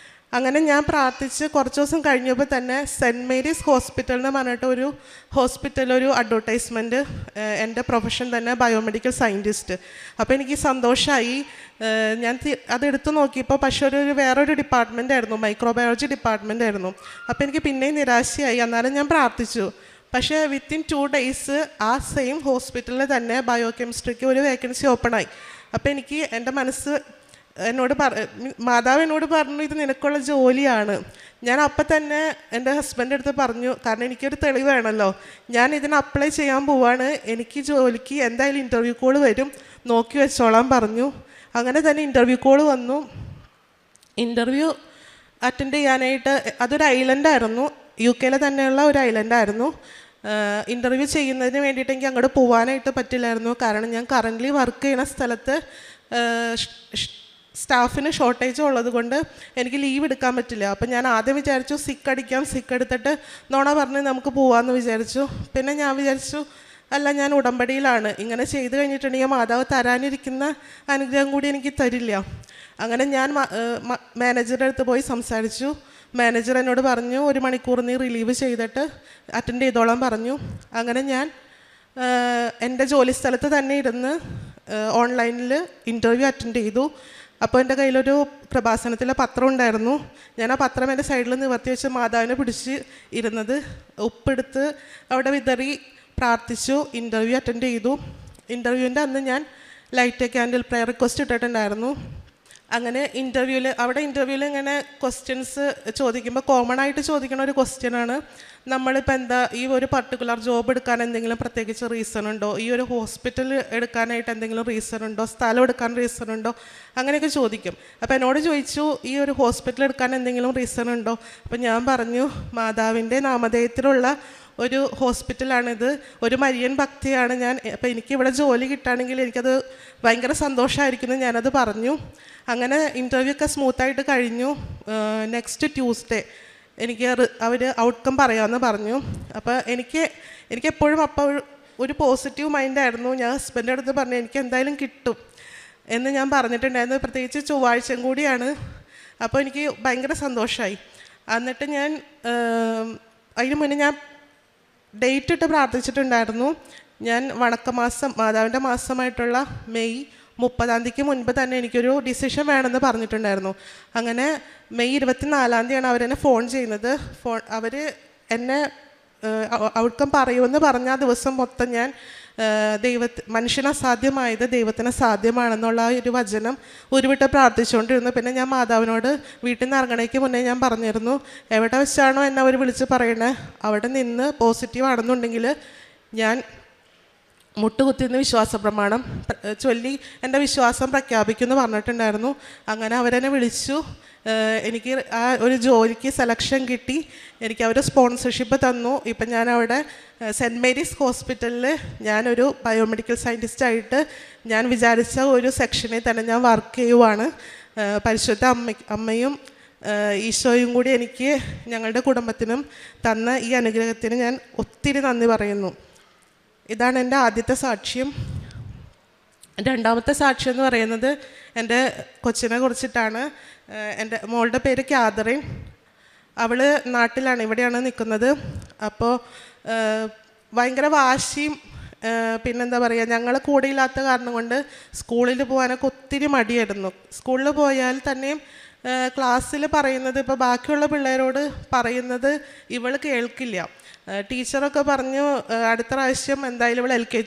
Speaker 2: അങ്ങനെ ഞാൻ പ്രാർത്ഥിച്ച് കുറച്ച് ദിവസം കഴിഞ്ഞപ്പോൾ തന്നെ സെൻറ്റ് മേരീസ് ഹോസ്പിറ്റൽ എന്ന് പറഞ്ഞിട്ട് ഒരു ഹോസ്പിറ്റലൊരു അഡ്വർടൈസ്മെൻറ്റ്, എൻ്റെ പ്രൊഫഷൻ തന്നെ ബയോമെഡിക്കൽ സയൻറ്റിസ്റ്റ്. അപ്പോൾ എനിക്ക് സന്തോഷമായി. ഞാൻ അതെടുത്ത് നോക്കിയപ്പോൾ പക്ഷേ വേറൊരു ഡിപ്പാർട്ട്മെൻ്റ് ആയിരുന്നു, മൈക്രോബയോളജി ഡിപ്പാർട്ട്മെൻ്റ് ആയിരുന്നു. അപ്പോൾ എനിക്ക് പിന്നെയും നിരാശയായി. എന്നാലും ഞാൻ പ്രാർത്ഥിച്ചു. പക്ഷേ വിത്തിൻ 2 days ആ സെയിം ഹോസ്പിറ്റലിൽ തന്നെ ബയോ കെമിസ്ട്രിക്ക് ഒരു വേക്കൻസി ഓപ്പണായി. അപ്പോൾ എനിക്ക് എൻ്റെ മനസ്സ് മാതാവ് എന്നോട് പറഞ്ഞു, ഇത് നിനക്കുള്ള ജോലിയാണ്. ഞാൻ അപ്പം തന്നെ എൻ്റെ ഹസ്ബൻഡ് അടുത്ത് പറഞ്ഞു, കാരണം എനിക്കൊരു തെളിവ് വേണമല്ലോ, ഞാൻ ഇതിന് അപ്ലൈ ചെയ്യാൻ പോവാണ്, എനിക്ക് ജോലിക്ക് എന്തായാലും ഇൻ്റർവ്യൂ കോൾ വരും, നോക്കി വെച്ചോളാൻ പറഞ്ഞു. അങ്ങനെ തന്നെ ഇൻ്റർവ്യൂ കോൾ വന്നു. ഇൻ്റർവ്യൂ അറ്റൻഡ് ചെയ്യാനായിട്ട് അതൊരു ഐലൻഡായിരുന്നു, UK തന്നെയുള്ള ഒരു ഐലൻഡായിരുന്നു. ഇൻ്റർവ്യൂ ചെയ്യുന്നതിന് വേണ്ടിയിട്ട് എനിക്ക് അങ്ങോട്ട് പോകാനായിട്ട് പറ്റില്ലായിരുന്നു. കാരണം ഞാൻ കറൻ്റ്ലി വർക്ക് ചെയ്യുന്ന സ്ഥലത്ത് സ്റ്റാഫിന് ഷോർട്ടേജ് ഉള്ളത് കൊണ്ട് എനിക്ക് ലീവ് എടുക്കാൻ പറ്റില്ല. അപ്പം ഞാൻ ആദ്യം വിചാരിച്ചു സിക്ക് എടുത്തിട്ട് നോണ പറഞ്ഞ് നമുക്ക് പോകാമെന്ന് വിചാരിച്ചു. പിന്നെ ഞാൻ വിചാരിച്ചു അല്ല, ഞാൻ ഉടമ്പടിയിലാണ്, ഇങ്ങനെ ചെയ്ത് കഴിഞ്ഞിട്ടുണ്ടെങ്കിൽ മാതാവ് തരാനിരിക്കുന്ന അനുഗ്രഹം കൂടി എനിക്ക് തരില്ല. അങ്ങനെ ഞാൻ മാനേജറുടെ അടുത്ത് പോയി സംസാരിച്ചു. മാനേജർ എന്നോട് പറഞ്ഞു 1 മണിക്കൂർ നീ റിലീവ് ചെയ്തിട്ട് അറ്റൻഡ് ചെയ്തോളാൻ പറഞ്ഞു. അങ്ങനെ ഞാൻ എൻ്റെ ജോലി സ്ഥലത്ത് തന്നെ ഇരുന്ന് ഓൺലൈനിൽ ഇൻ്റർവ്യൂ അറ്റൻഡ് ചെയ്തു. അപ്പോൾ എൻ്റെ കയ്യിലൊരു കൃപാസനത്തിലെ പത്രം ഉണ്ടായിരുന്നു. ഞാൻ ആ പത്രം എൻ്റെ സൈഡിൽ നിവർത്തി വെച്ച് മാതാവിനെ പിടിച്ച് ഇരുന്നത്, ഉപ്പെടുത്ത് അവിടെ വിതറി പ്രാർത്ഥിച്ചു. ഇൻ്റർവ്യൂ അറ്റൻഡ് ചെയ്തു. ഇൻ്റർവ്യൂവിൻ്റെ അന്ന് ഞാൻ ലൈറ്റ് ക്യാൻഡിൽ പ്രയർ റിക്വസ്റ്റ് ഇട്ടിട്ടുണ്ടായിരുന്നു. അങ്ങനെ ഇൻ്റർവ്യൂവിൽ ഇങ്ങനെ ക്വസ്റ്റ്യൻസ് ചോദിക്കുമ്പോൾ കോമൺ ആയിട്ട് ചോദിക്കുന്ന ഒരു ക്വസ്റ്റ്യനാണ്, നമ്മളിപ്പോൾ എന്താ ഈ ഒരു പർട്ടിക്കുലർ ജോബ് എടുക്കാൻ എന്തെങ്കിലും പ്രത്യേകിച്ച് റീസൺ ഉണ്ടോ, ഈ ഒരു ഹോസ്പിറ്റൽ എടുക്കാനായിട്ട് എന്തെങ്കിലും റീസൺ ഉണ്ടോ, സ്ഥലം എടുക്കാൻ റീസൺ ഉണ്ടോ, അങ്ങനെയൊക്കെ ചോദിക്കും. അപ്പോൾ എന്നോട് ചോദിച്ചു ഈ ഒരു ഹോസ്പിറ്റൽ എടുക്കാൻ എന്തെങ്കിലും റീസൺ ഉണ്ടോ. അപ്പോൾ ഞാൻ പറഞ്ഞു മാതാവിൻ്റെ നാമധേയത്തിലുള്ള ഒരു ഹോസ്പിറ്റലാണിത്, ഒരു മരിയൻ ഭക്തിയാണ് ഞാൻ. അപ്പോൾ എനിക്കിവിടെ ജോലി കിട്ടുകയാണെങ്കിൽ എനിക്കത് ഭയങ്കര സന്തോഷമായിരിക്കുന്നു, ഞാനത് പറഞ്ഞു. അങ്ങനെ ഇൻ്റർവ്യൂ ഒക്കെ സ്മൂത്തായിട്ട് കഴിഞ്ഞു. നെക്സ്റ്റ് ട്യൂസ്ഡേ എനിക്ക് അവർ ഔട്ട്കം പറയാമെന്ന് പറഞ്ഞു. അപ്പോൾ എനിക്കെപ്പോഴും അപ്പോൾ ഒരു പോസിറ്റീവ് മൈൻഡായിരുന്നു. ഞാൻ ഹസ്ബൻഡിൻ്റെ അടുത്ത് പറഞ്ഞു എനിക്ക് എന്തായാലും കിട്ടും എന്ന് ഞാൻ പറഞ്ഞിട്ടുണ്ടായിരുന്നു. പ്രത്യേകിച്ച് ചൊവ്വാഴ്ചയും കൂടിയാണ്. അപ്പോൾ എനിക്ക് ഭയങ്കര സന്തോഷമായി. എന്നിട്ട് ഞാൻ അതിന് മുന്നേ ഞാൻ ഡേറ്റ് ഇട്ട് പ്രാർത്ഥിച്ചിട്ടുണ്ടായിരുന്നു. ഞാൻ വണക്കമാസം മാതാവിൻ്റെ മാസമായിട്ടുള്ള മെയ് 30-ാം തീയതിക്ക് മുൻപ് തന്നെ എനിക്കൊരു ഡിസിഷൻ വേണമെന്ന് പറഞ്ഞിട്ടുണ്ടായിരുന്നു. അങ്ങനെ മെയ് 24-ാം തീയതിയാണ് അവരെന്നെ ഫോൺ ചെയ്യുന്നത്. അവർ എന്നെ ഔട്ട്കം പറയുമെന്ന് പറഞ്ഞ ആ ദിവസം മൊത്തം ഞാൻ മനുഷ്യന് അസാധ്യമായത് ദൈവത്തിന് സാധ്യമാണെന്നുള്ള ഒരു വചനം ഉരുവിട്ട് പ്രാർത്ഥിച്ചുകൊണ്ടിരുന്നു. പിന്നെ ഞാൻ മാതാവിനോട് വീട്ടിൽ നിന്ന് ഇറങ്ങണേക്ക് മുന്നേ ഞാൻ പറഞ്ഞിരുന്നു, എവിടെ വെച്ചാണോ എന്നെ അവർ വിളിച്ച് പറയണേ അവിടെ നിന്ന് പോസിറ്റീവ് ആണെന്നുണ്ടെങ്കിൽ ഞാൻ മുട്ടുകുത്തിന്ന് വിശ്വാസ പ്രമാണം ചൊല്ലി എൻ്റെ വിശ്വാസം പ്രഖ്യാപിക്കുമെന്ന് പറഞ്ഞിട്ടുണ്ടായിരുന്നു. അങ്ങനെ അവരെന്നെ വിളിച്ചു. എനിക്ക് ആ ഒരു ജോലിക്ക് സെലക്ഷൻ കിട്ടി. എനിക്ക് അവർ സ്പോൺസർഷിപ്പ് തന്നു. ഇപ്പം ഞാനവിടെ സെൻറ്റ് മേരീസ് ഹോസ്പിറ്റലിൽ ഞാനൊരു ബയോമെഡിക്കൽ സയൻറ്റിസ്റ്റായിട്ട് ഞാൻ വിചാരിച്ച ഒരു സെക്ഷനിൽ തന്നെ ഞാൻ വർക്ക് ചെയ്യുവാണ്. പരിശുദ്ധ അമ്മയും ഈശോയും കൂടി എനിക്ക് ഞങ്ങളുടെ കുടുംബത്തിനും തന്ന ഈ അനുഗ്രഹത്തിന് ഞാൻ ഒത്തിരി നന്ദി പറയുന്നു. ഇതാണ് എൻ്റെ ആദ്യത്തെ സാക്ഷ്യം. രണ്ടാമത്തെ സാക്ഷ്യം എന്ന് പറയുന്നത് എൻ്റെ കൊച്ചിനെ കുറിച്ചിട്ടാണ്. എൻ്റെ മോളുടെ പേര് കാതറിൻ. അവൾ നാട്ടിലാണ്, ഇവിടെയാണ് നിൽക്കുന്നത്. അപ്പോൾ ഭയങ്കര വാശിയും പിന്നെന്താ പറയുക, ഞങ്ങൾ കൂടെയില്ലാത്ത കാരണം കൊണ്ട് സ്കൂളിൽ പോകാനൊക്കെ ഒത്തിരി മടിയായിരുന്നു. സ്കൂളിൽ പോയാൽ തന്നെയും ക്ലാസ്സിൽ പറയുന്നത്, ഇപ്പോൾ ബാക്കിയുള്ള പിള്ളേരോട് പറയുന്നത് ഇവൾ കേൾക്കില്ല. ടീച്ചറൊക്കെ പറഞ്ഞു അടുത്ത പ്രാവശ്യം എന്തായാലും ഇവൾ എൽ കെ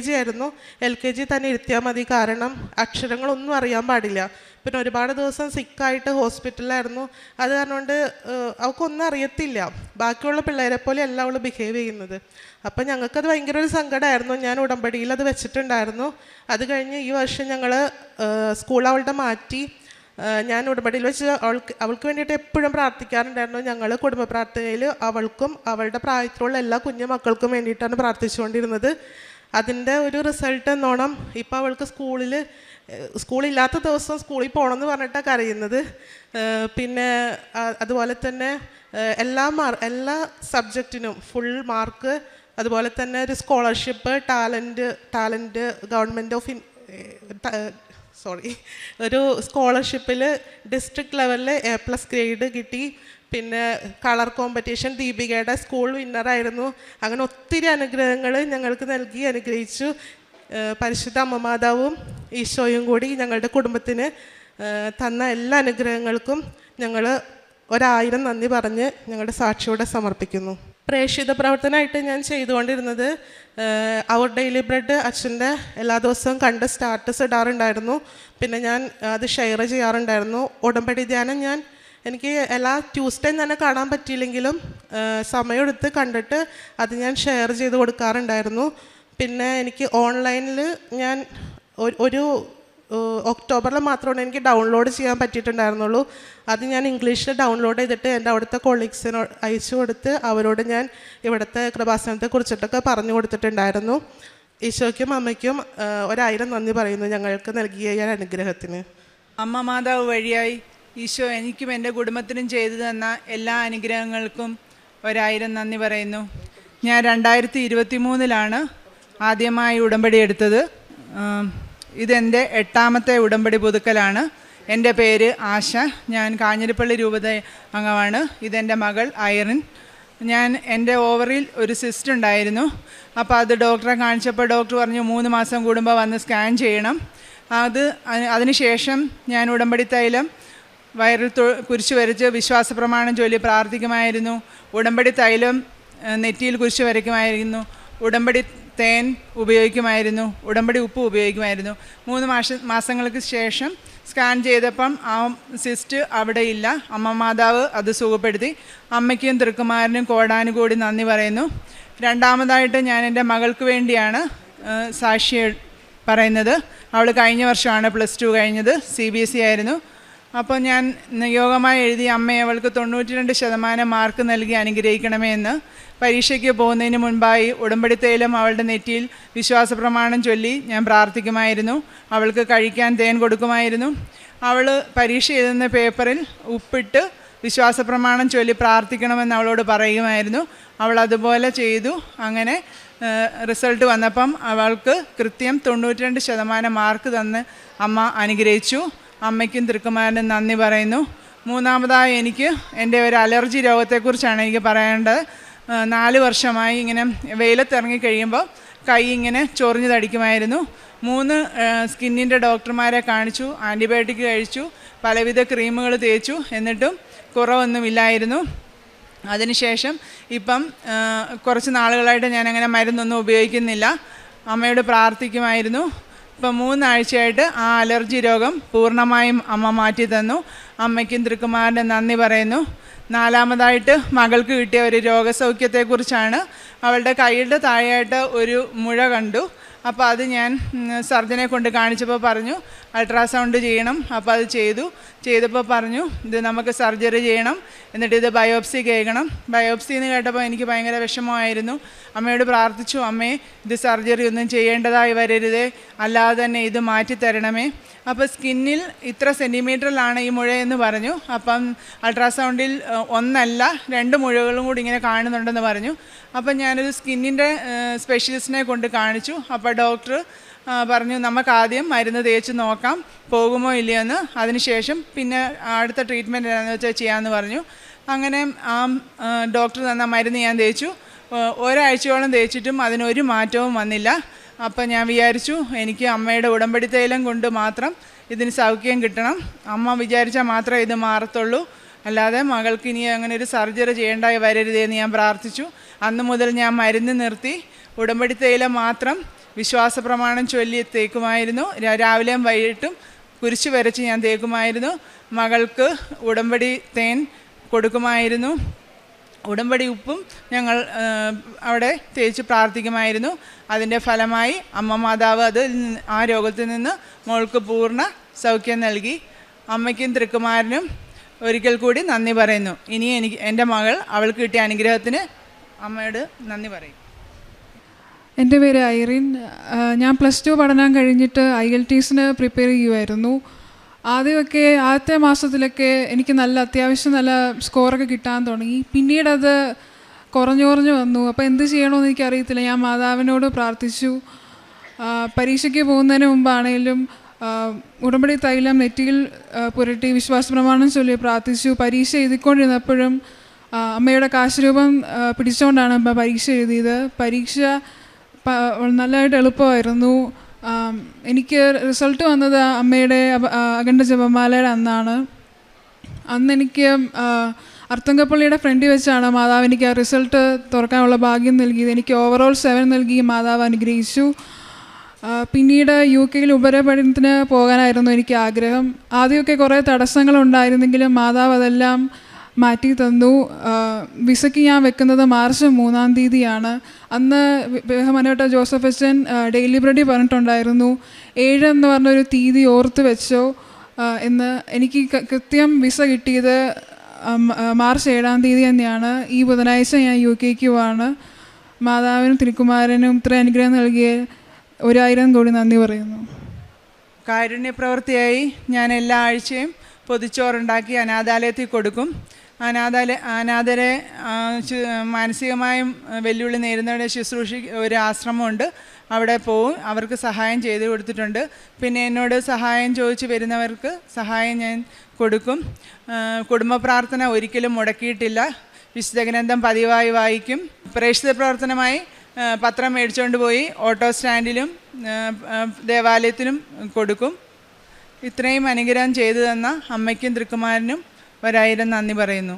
Speaker 2: ജി ആയിരുന്നു, എൽ കെ ജി തന്നെ ഇരുത്തിയാൽ മതി, കാരണം അക്ഷരങ്ങളൊന്നും അറിയാൻ പാടില്ല. പിന്നെ ഒരുപാട് ദിവസം സിക്കായിട്ട് ഹോസ്പിറ്റലിലായിരുന്നു. അത് കാരണം കൊണ്ട് അവൾക്കൊന്നും അറിയത്തില്ല. ബാക്കിയുള്ള പിള്ളേരെ പോലെ അല്ല അവൾ ബിഹേവ് ചെയ്യുന്നത്. അപ്പം ഞങ്ങൾക്കത് ഭയങ്കര ഒരു സങ്കടമായിരുന്നു. ഞാൻ ഉടമ്പടിയിൽ അത് വെച്ചിട്ടുണ്ടായിരുന്നു. അത് കഴിഞ്ഞ് ഈ വർഷം ഞങ്ങൾ സ്കൂൾ അവളുടെ മാറ്റി. ഞാൻ ഉടമ്പടിയിൽ വെച്ച് അവൾക്ക് വേണ്ടിയിട്ട് എപ്പോഴും പ്രാർത്ഥിക്കാറുണ്ടായിരുന്നു. ഞങ്ങൾ കുടുംബ പ്രാർത്ഥനയിൽ അവൾക്കും അവളുടെ പ്രായത്തിലുള്ള എല്ലാ കുഞ്ഞു മക്കൾക്കും വേണ്ടിയിട്ടാണ് പ്രാർത്ഥിച്ചുകൊണ്ടിരുന്നത്. അതിൻ്റെ ഒരു റിസൾട്ട് എന്നോണം ഇപ്പോൾ അവൾക്ക് സ്കൂളില്ലാത്ത ദിവസം സ്കൂളിൽ പോകണമെന്ന് പറഞ്ഞിട്ടാണ് കരയുന്നത്. പിന്നെ അതുപോലെ തന്നെ എല്ലാ സബ്ജക്റ്റിനും ഫുൾ മാർക്ക്, അതുപോലെ തന്നെ ഒരു സ്കോളർഷിപ്പ്, ടാലൻറ്റ് ഒരു സ്കോളർഷിപ്പിൽ ഡിസ്ട്രിക്ട് ലെവലിൽ A+ ഗ്രേഡ് കിട്ടി. പിന്നെ കളർ കോമ്പറ്റീഷൻ ദീപികയുടെ സ്കൂൾ വിന്നറായിരുന്നു. അങ്ങനെ ഒത്തിരി അനുഗ്രഹങ്ങൾ ഞങ്ങൾക്ക് നൽകി അനുഗ്രഹിച്ചു. പരിശുദ്ധ അമ്മ മാതാവും ഈശോയും കൂടി ഞങ്ങളുടെ കുടുംബത്തിന് തന്ന എല്ലാ അനുഗ്രഹങ്ങൾക്കും ഞങ്ങൾ 1000 നന്ദി പറഞ്ഞ് ഞങ്ങളുടെ സാക്ഷിയോടെ സമർപ്പിക്കുന്നു. പ്രേക്ഷിത പ്രവർത്തനമായിട്ട് ഞാൻ ചെയ്തുകൊണ്ടിരുന്നത് അവർ ഡെയിലി ബ്രെഡ് അച്ഛൻ്റെ എല്ലാ ദിവസവും കണ്ട് സ്റ്റാറ്റസ് ഇടാറുണ്ടായിരുന്നു. പിന്നെ ഞാൻ അത് ഷെയർ ചെയ്യാറുണ്ടായിരുന്നു. ഉടമ്പടി ധ്യാനം എനിക്ക് എല്ലാ ട്യൂസ്ഡേയും തന്നെ കാണാൻ പറ്റിയില്ലെങ്കിലും സമയമെടുത്ത് കണ്ടിട്ട് അത് ഞാൻ ഷെയർ ചെയ്ത് കൊടുക്കാറുണ്ടായിരുന്നു. പിന്നെ എനിക്ക് ഓൺലൈനിൽ ഞാൻ ഒരു ഒക്ടോബറിൽ മാത്രമാണ് എനിക്ക് ഡൗൺലോഡ് ചെയ്യാൻ പറ്റിയിട്ടുണ്ടായിരുന്നുള്ളൂ. അത് ഞാൻ ഇംഗ്ലീഷിൽ ഡൗൺലോഡ് ചെയ്തിട്ട് എൻ്റെ അവിടുത്തെ കൊളീഗ്സിനോട് അയച്ചു കൊടുത്ത് അവരോട് ഞാൻ ഇവിടുത്തെ കൃപാസനത്തെക്കുറിച്ചിട്ടൊക്കെ പറഞ്ഞു കൊടുത്തിട്ടുണ്ടായിരുന്നു. ഈശോയ്ക്കും അമ്മയ്ക്കും 1000 നന്ദി പറയുന്നു ഞങ്ങൾക്ക് നൽകിയ ഈ അനുഗ്രഹത്തിന്.
Speaker 3: അമ്മ മാതാവ് വഴിയായി ഈശോ എനിക്കും എൻ്റെ കുടുംബത്തിനും ചെയ്തു തന്ന എല്ലാ അനുഗ്രഹങ്ങൾക്കും 1000 നന്ദി പറയുന്നു. ഞാൻ 2023 ആദ്യമായി ഉടമ്പടി എടുത്തത്. ഇതെൻ്റെ 8ാമത്തെ ഉടമ്പടി പുതുക്കലാണ്. എൻ്റെ പേര് ആശ. ഞാൻ കാഞ്ഞിരപ്പള്ളി രൂപത അംഗമാണ്. ഇതെൻ്റെ മകൾ ഐറിൻ. എൻ്റെ ഓവറിൽ ഒരു സിസ്റ്റ് ഉണ്ടായിരുന്നു. അപ്പോൾ അത് ഡോക്ടറെ കാണിച്ചപ്പോൾ ഡോക്ടർ പറഞ്ഞു 3 മാസം കൂടുമ്പോൾ വന്ന് സ്കാൻ ചെയ്യണം. അതിനുശേഷം ഞാൻ ഉടമ്പടി തൈലം വയറിൽ കുരിശ് വരച്ച് വിശ്വാസ പ്രമാണം ചൊല്ലി പ്രാർത്ഥിക്കുമായിരുന്നു. ഉടമ്പടി തൈലം നെറ്റിയിൽ കുരിശ് വരയ്ക്കുമായിരുന്നു. ഉടമ്പടി തേൻ ഉപയോഗിക്കുമായിരുന്നു. ഉടമ്പടി ഉപ്പ് ഉപയോഗിക്കുമായിരുന്നു. 3 മാസങ്ങൾക്ക് ശേഷം സ്കാൻ ചെയ്തപ്പം ആ സിസ്റ്റ് അവിടെ ഇല്ല. അമ്മ മാതാവ് അത് സുഖപ്പെടുത്തി. അമ്മയ്ക്കും തൃക്കുമാരനും കോടാനുകൂടി നന്ദി പറയുന്നു. രണ്ടാമതായിട്ട് ഞാൻ എൻ്റെ മകൾക്ക് വേണ്ടിയാണ് സാക്ഷി പറയുന്നത്. അവൾ കഴിഞ്ഞ വർഷമാണ് +2 കഴിഞ്ഞത്. CBSE ആയിരുന്നു. അപ്പോൾ ഞാൻ നിയോഗമായി എഴുതി അമ്മയെ അവൾക്ക് 92% മാർക്ക് നൽകി അനുഗ്രഹിക്കണമേ എന്ന്. പരീക്ഷയ്ക്ക് പോകുന്നതിന് മുൻപായി ഉടമ്പടി തൈലം അവളുടെ നെറ്റിയിൽ വിശ്വാസ പ്രമാണം ചൊല്ലി ഞാൻ പ്രാർത്ഥിക്കുമായിരുന്നു. അവൾക്ക് കഴിക്കാൻ തേൻ കൊടുക്കുമായിരുന്നു. അവൾ പരീക്ഷ എഴുതുന്ന പേപ്പറിൽ ഉപ്പിട്ട് വിശ്വാസ പ്രമാണം ചൊല്ലി പ്രാർത്ഥിക്കണമെന്ന് അവളോട് പറയുമായിരുന്നു. അവൾ അതുപോലെ ചെയ്തു. അങ്ങനെ റിസൾട്ട് വന്നപ്പം അവൾക്ക് കൃത്യം 92% മാർക്ക് തന്ന് അമ്മ അനുഗ്രഹിച്ചു. അമ്മയ്ക്കും തൃക്കുമാരനും നന്ദി പറയുന്നു. മൂന്നാമതായി എനിക്ക് എൻ്റെ ഒരു അലർജി രോഗത്തെക്കുറിച്ചാണ് എനിക്ക് പറയേണ്ടത്. 4 വർഷമായി ഇങ്ങനെ വെയിലത്തിറങ്ങി കഴിയുമ്പോൾ കൈ ഇങ്ങനെ ചൊറിഞ്ഞ് തടിക്കുമായിരുന്നു. 3 സ്കിന്നിൻ്റെ ഡോക്ടർമാരെ കാണിച്ചു, ആൻറ്റിബയോട്ടിക് കഴിച്ചു, പലവിധ ക്രീമുകൾ തേച്ചു, എന്നിട്ടും കുറവൊന്നുമില്ലായിരുന്നു. അതിനുശേഷം ഇപ്പം കുറച്ച് നാളുകളായിട്ട് ഞാനങ്ങനെ മരുന്നൊന്നും ഉപയോഗിക്കുന്നില്ല. അമ്മയോട് പ്രാർത്ഥിക്കുമായിരുന്നു. ഇപ്പം 3 ആഴ്ചയായിട്ട് ആ അലർജി രോഗം പൂർണ്ണമായും അമ്മ മാറ്റി തന്നു. അമ്മയ്ക്കും തൃക്കുമാരനും നന്ദി പറയുന്നു. നാലാമതായിട്ട് മകൾക്ക് കിട്ടിയ ഒരു രോഗസൗഖ്യത്തെക്കുറിച്ചാണ്. അവളുടെ കൈയുടെ താഴെയായിട്ട് ഒരു മുഴ കണ്ടു. അപ്പോൾ അത് ഞാൻ സർജനെ കൊണ്ട് കാണിച്ചപ്പോൾ പറഞ്ഞു അൾട്രാസൗണ്ട് ചെയ്യണം. അപ്പോൾ അത് ചെയ്തപ്പോൾ പറഞ്ഞു ഇത് നമുക്ക് സർജറി ചെയ്യണം, എന്നിട്ട് ഇത് ബയോപ്സി കേൾക്കണം. ബയോപ്സി എന്ന് കേട്ടപ്പോൾ എനിക്ക് ഭയങ്കര വിഷമമായിരുന്നു. അമ്മയോട് പ്രാർത്ഥിച്ചു, അമ്മേ ഇത് സർജറി ഒന്നും ചെയ്യേണ്ടതായി വരരുതേ, അല്ലാതെ തന്നെ ഇത് മാറ്റിത്തരണമേ. അപ്പോൾ സ്കിന്നിൽ ഇത്ര സെൻറ്റിമീറ്ററിലാണ് ഈ മുഴയെന്ന് പറഞ്ഞു. അപ്പം അൾട്രാസൗണ്ടിൽ 1 അല്ല 2 മുഴകളും കൂടി ഇങ്ങനെ കാണുന്നുണ്ടെന്ന് പറഞ്ഞു. അപ്പം ഞാനൊരു സ്കിന്നിൻ്റെ സ്പെഷ്യലിസ്റ്റിനെ കൊണ്ട് കാണിച്ചു. അപ്പോൾ ഡോക്ടർ പറഞ്ഞു നമുക്കാദ്യം മരുന്ന് തേച്ച് നോക്കാം പോകുമോ ഇല്ലയോ എന്ന്, അതിനുശേഷം പിന്നെ അടുത്ത ട്രീറ്റ്മെൻറ്റ് എന്താണെന്ന് വെച്ചാൽ ചെയ്യാമെന്ന് പറഞ്ഞു. അങ്ങനെ ആ ഡോക്ടർ തന്ന മരുന്ന് ഞാൻ തേച്ചു. ഒരാഴ്ചയോളം തേച്ചിട്ടും അതിനൊരു മാറ്റവും വന്നില്ല. അപ്പം ഞാൻ വിചാരിച്ചു എനിക്ക് അമ്മയുടെ ഉടമ്പടി തൈലം കൊണ്ട് മാത്രം ഇതിന് സൗഖ്യം കിട്ടണം. അമ്മ വിചാരിച്ചാൽ മാത്രമേ ഇത് മാറത്തുള്ളൂ, അല്ലാതെ മകൾക്ക് ഇനി അങ്ങനെ ഒരു സർജറി ചെയ്യേണ്ടായി വരരുതേന്ന് ഞാൻ പ്രാർത്ഥിച്ചു. അന്ന് മുതൽ ഞാൻ മരുന്ന് നിർത്തി ഉടമ്പടി തൈലം മാത്രം വിശ്വാസ പ്രമാണം ചൊല്ലി തേക്കുമായിരുന്നു. രാവിലെയും വൈകിട്ടും കുരിശ് വരച്ച് ഞാൻ തേക്കുമായിരുന്നു. മകൾക്ക് ഉടമ്പടി തേൻ കൊടുക്കുമായിരുന്നു. ഉടമ്പടി ഉപ്പും ഞങ്ങൾ അവിടെ തേച്ച് പ്രാർത്ഥിക്കുമായിരുന്നു. അതിൻ്റെ ഫലമായി അമ്മ മാതാവ് ആ രോഗത്തിൽ നിന്ന് മോൾക്ക് പൂർണ്ണ സൗഖ്യം നൽകി. അമ്മയ്ക്കും തൃക്കുമാരനും ഒരിക്കൽ കൂടി നന്ദി പറയുന്നു. ഇനി എൻ്റെ മകൾ അവൾക്ക് കിട്ടിയ അനുഗ്രഹത്തിന് അമ്മയോട് നന്ദി പറയും.
Speaker 4: എൻ്റെ പേര് ഐറിൻ. ഞാൻ +2 പഠനം കഴിഞ്ഞിട്ട് IELTSന് പ്രിപ്പയർ ചെയ്യുമായിരുന്നു. ആദ്യത്തെ മാസത്തിലൊക്കെ എനിക്ക് അത്യാവശ്യം നല്ല സ്കോറൊക്കെ കിട്ടാൻ തുടങ്ങി. പിന്നീടത് കുറഞ്ഞു വന്നു. അപ്പോൾ എന്ത് ചെയ്യണമെന്ന് എനിക്കറിയത്തില്ല. ഞാൻ മാതാവിനോട് പ്രാർത്ഥിച്ചു. പരീക്ഷയ്ക്ക് പോകുന്നതിന് മുമ്പാണെങ്കിലും ഉടമ്പടി തൈലം നെറ്റിയിൽ പുരട്ടി വിശ്വാസ പ്രമാണം ചൊല്ലി പ്രാർത്ഥിച്ചു. പരീക്ഷ എഴുതിക്കൊണ്ടിരുന്നപ്പോഴും അമ്മയുടെ കാശുരൂപം പിടിച്ചുകൊണ്ടാണ് പരീക്ഷ എഴുതിയത്. പരീക്ഷ നല്ലതായിട്ട് എളുപ്പമായിരുന്നു. എനിക്ക് റിസൾട്ട് വന്നത് അമ്മയുടെ അഖണ്ഡ ജപമാലയുടെ അന്നാണ്. അന്ന് എനിക്ക് അർത്തുങ്കപ്പള്ളിയുടെ ഫ്രണ്ടിൽ വെച്ചാണ് മാതാവ് എനിക്ക് ആ റിസൾട്ട് തുറക്കാനുള്ള ഭാഗ്യം നൽകിയത്. എനിക്ക് ഓവറോൾ 7 നൽകി മാതാവ് അനുഗ്രഹിച്ചു. പിന്നീട് UK ഉപരിപഠനത്തിന് പോകാനായിരുന്നു എനിക്ക് ആഗ്രഹം. ആദ്യമൊക്കെ കുറേ തടസ്സങ്ങളുണ്ടായിരുന്നെങ്കിലും മാതാവ് അതെല്ലാം മാറ്റി തന്നു. വിസയ്ക്ക് ഞാൻ വെക്കുന്നത് മാർച്ച് 3-ാം തീയതിയാണ്. അന്ന് ബഹുമാനപ്പെട്ട ജോസഫ് അച്ഛൻ ഡെയിലി ബ്രെഡി പറഞ്ഞിട്ടുണ്ടായിരുന്നു 7 എന്ന് പറഞ്ഞൊരു തീയതി ഓർത്ത് വെച്ചോ എന്ന്. എനിക്ക് കൃത്യം വിസ കിട്ടിയത് മാർച്ച് 7-ാം തീയതി തന്നെയാണ്. ഈ ബുധനാഴ്ച ഞാൻ UK പോവാണ്. മാതാവിനും തിരുക്കുമാരനും ഇത്ര അനുഗ്രഹം നൽകിയ 1000 കോടി നന്ദി പറയുന്നു.
Speaker 3: കാരുണ്യപ്രവൃത്തിയായി ഞാൻ എല്ലാ ആഴ്ചയും പൊതിച്ചോറുണ്ടാക്കി അനാഥാലയത്തിൽ കൊടുക്കും. അനാഥരെ മാനസികമായും വെല്ലുവിളി നേരിടുന്നവരുടെ ശുശ്രൂഷ ഒരു ആശ്രമമുണ്ട്, അവിടെ പോവും. അവർക്ക് സഹായം ചെയ്തു കൊടുത്തിട്ടുണ്ട്. പിന്നെ എന്നോട് സഹായം ചോദിച്ച് വരുന്നവർക്ക് സഹായം ഞാൻ കൊടുക്കും. കുടുംബ പ്രാർത്ഥന ഒരിക്കലും മുടക്കിയിട്ടില്ല. വിശുദ്ധ ഗ്രന്ഥം പതിവായി വായിക്കും. പ്രേക്ഷിത പ്രവർത്തനമായി പത്രം മേടിച്ചുകൊണ്ട് പോയി ഓട്ടോ സ്റ്റാൻഡിലും ദേവാലയത്തിലും കൊടുക്കും. ഇത്രയും അനുഗ്രഹം ചെയ്തു തന്ന അമ്മയ്ക്കും തൃക്കുമാരനും 1000 നന്ദി പറയുന്നു.